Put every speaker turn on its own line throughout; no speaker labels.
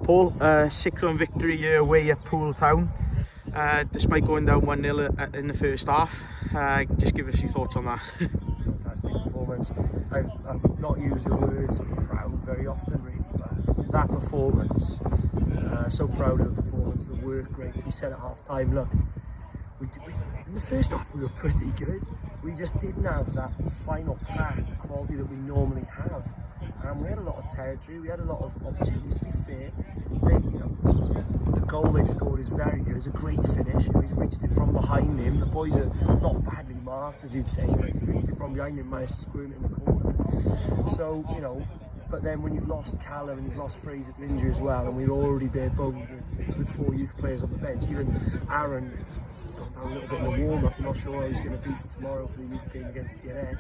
Paul, 6-1 victory here away at Poole Town, despite going down 1-0 in the first half. Just give us your thoughts on that.
Fantastic performance. I've not used the words proud very often really, but that performance, so proud of the performance, the work rate. We said at half time, look, we in the first half we were pretty good. We just didn't have that final pass, the quality that we normally have. We had a lot of territory, we had a lot of opportunities. To be fair, the goal they've scored is very good. It's a great finish. He's reached it from behind him. The boys are not badly marked, as you'd say, but he's reached it from behind him, managed to squirm it in the corner. So, but then when you've lost Callum and you've lost Fraser to injury as well, and we're already bare bones with 4 youth players on the bench, even Aaron gone down a little bit in the warm-up. I'm not sure how he's going to be for tomorrow for the youth game against TNS.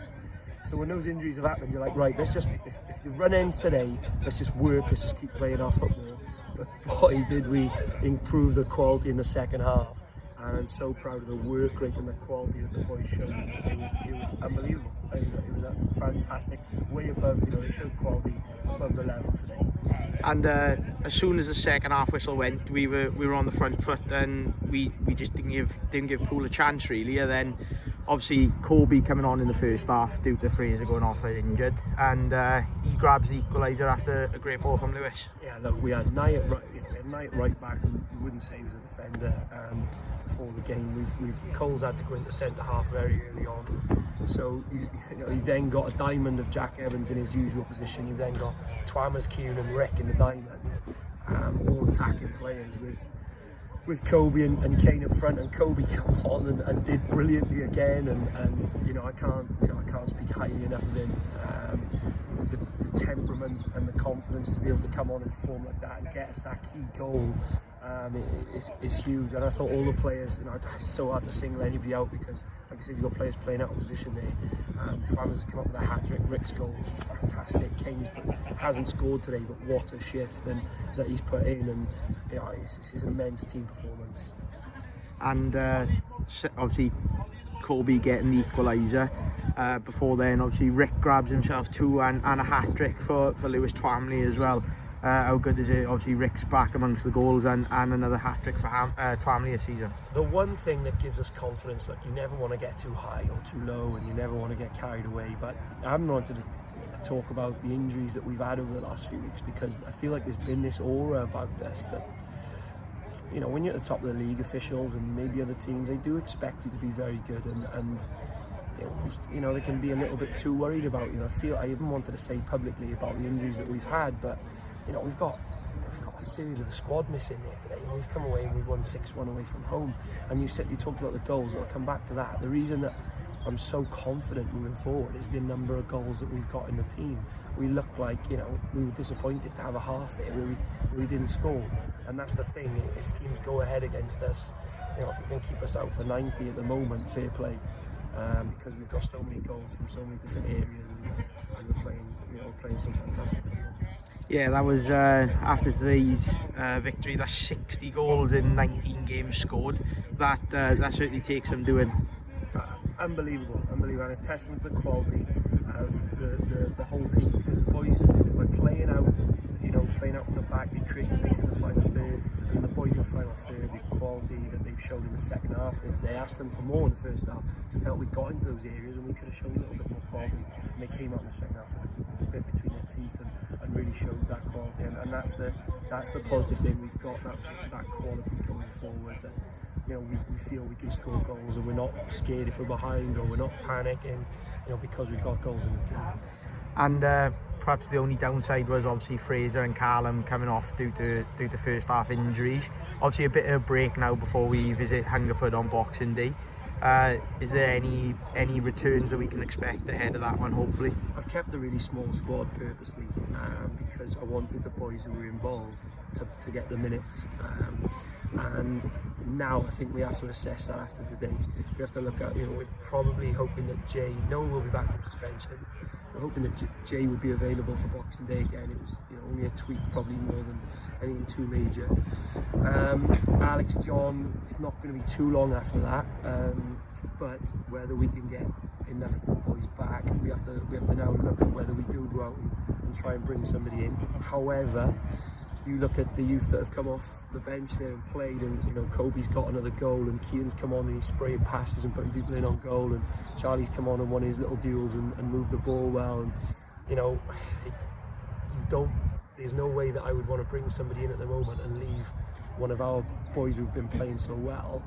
So when those injuries have happened, you're like, right, let's just, if the run ends today, let's just work, let's just keep playing our football. But boy, did we improve the quality in the second half. And I'm so proud of the work rate and the quality that the boys showed. It was unbelievable. It was a fantastic, way above, they showed quality above the level today.
And as soon as the second half whistle went, we were on the front foot, and we just didn't give Poole a chance really. And then obviously Colby coming on in the first half due to Fraser going off injured, and he grabs the equaliser after a great ball from Lewis.
Yeah, look, we had Knight right back. We wouldn't say he was a defender before the game. Cole's had to go into centre half very early on. So you then got a diamond of Jack Evans in his usual position. You then got Twammers, Keane and Rick in the diamond, all attacking players with Kobe and Kane up front, and Kobe come on and did brilliantly again, and I can't speak highly enough of him. The temperament and the confidence to be able to come on and perform like that and get us that key goal is huge. And I thought all the players, it's so hard to single anybody out because, like I said, you've got players playing out of position there. Twammers has come up with a hat-trick. Rick's goal was fantastic. Kane's hasn't scored today, but what a shift that he's put in, and it's an immense team performance.
And obviously Colby getting the equaliser. Before then, obviously Rick grabs himself 2 and a hat-trick for Lewis Twamley as well. How good is it? Obviously Rick's back amongst the goals, and another hat-trick for Twamley this season.
The one thing that gives us confidence, like, you never want to get too high or too low, and you never want to get carried away, but I haven't wanted to talk about the injuries that we've had over the last few weeks, because I feel like there's been this aura about us that, when you're at the top of the league, officials and maybe other teams, they do expect you to be very good, and they almost, they can be a little bit too worried about, I even wanted to say publicly about the injuries that we've had, but, we've got a third of the squad missing here today, and we've come away and we've won 6-1 away from home. And you talked about the goals, I'll come back to that. The reason that I'm so confident moving forward is the number of goals that we've got in the team. We look like, we were disappointed to have a half there where we didn't score. And that's the thing, if teams go ahead against us, if we can keep us out for 90 at the moment, fair play. Because we've got so many goals from so many different areas, and we're playing some fantastic football.
Yeah, that was after today's victory. That's 60 goals in 19 games scored. That certainly takes some doing.
Unbelievable, and a testament to the quality of the whole team, because the boys, by playing out from the back, they create space in the final third, and the boys in the final third, the quality that they've shown in the second half, they asked them for more in the first half, just felt we got into those areas and we could have shown a little bit more quality, and they came out in the second half with a bit between their teeth and really showed that quality, and that's the positive thing. We've got that quality going forward, that we feel we can score goals, and we're not scared if we're behind, or we're not panicking, because we've got goals in the team.
And perhaps the only downside was obviously Fraser and Callum coming off due to first half injuries. Obviously a bit of a break now before we visit Hungerford on Boxing Day. Is there any returns that we can expect ahead of that one, hopefully?
I've kept a really small squad purposely, because I wanted the boys who were involved to get the minutes, and now I think we have to assess that after today. We have to look at, we're probably hoping that Noah will be back from suspension. We're hoping that Jay would be available for Boxing Day again. It was only a tweak, probably more than anything too major. Alex John, it's not going to be too long after that, but whether we can get enough boys back, we have to now look at whether we do go out and try and bring somebody in. However, you look at the youth that have come off the bench there and played, and you know, Kobe's got another goal, and Keane's come on and he's spraying passes and putting people in on goal, and Charlie's come on and won his little duels and moved the ball well, and you know, there's no way that I would want to bring somebody in at the moment and leave one of our boys who've been playing so well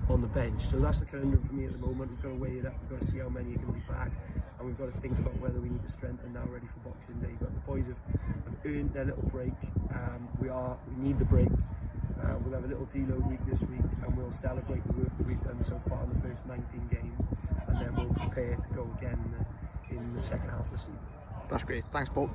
on the bench. So that's the conundrum for me at the moment. We've got to weigh it up, we've got to see how many are going to be back, and we've got to think about whether we need to strengthen now ready for Boxing Day. But the boys have earned their little break. We need the break. We'll have a little deload week this week, and we'll celebrate the work that we've done so far in the first 19 games, and then we'll prepare to go again in the second half of the season.
That's great. Thanks, Paul.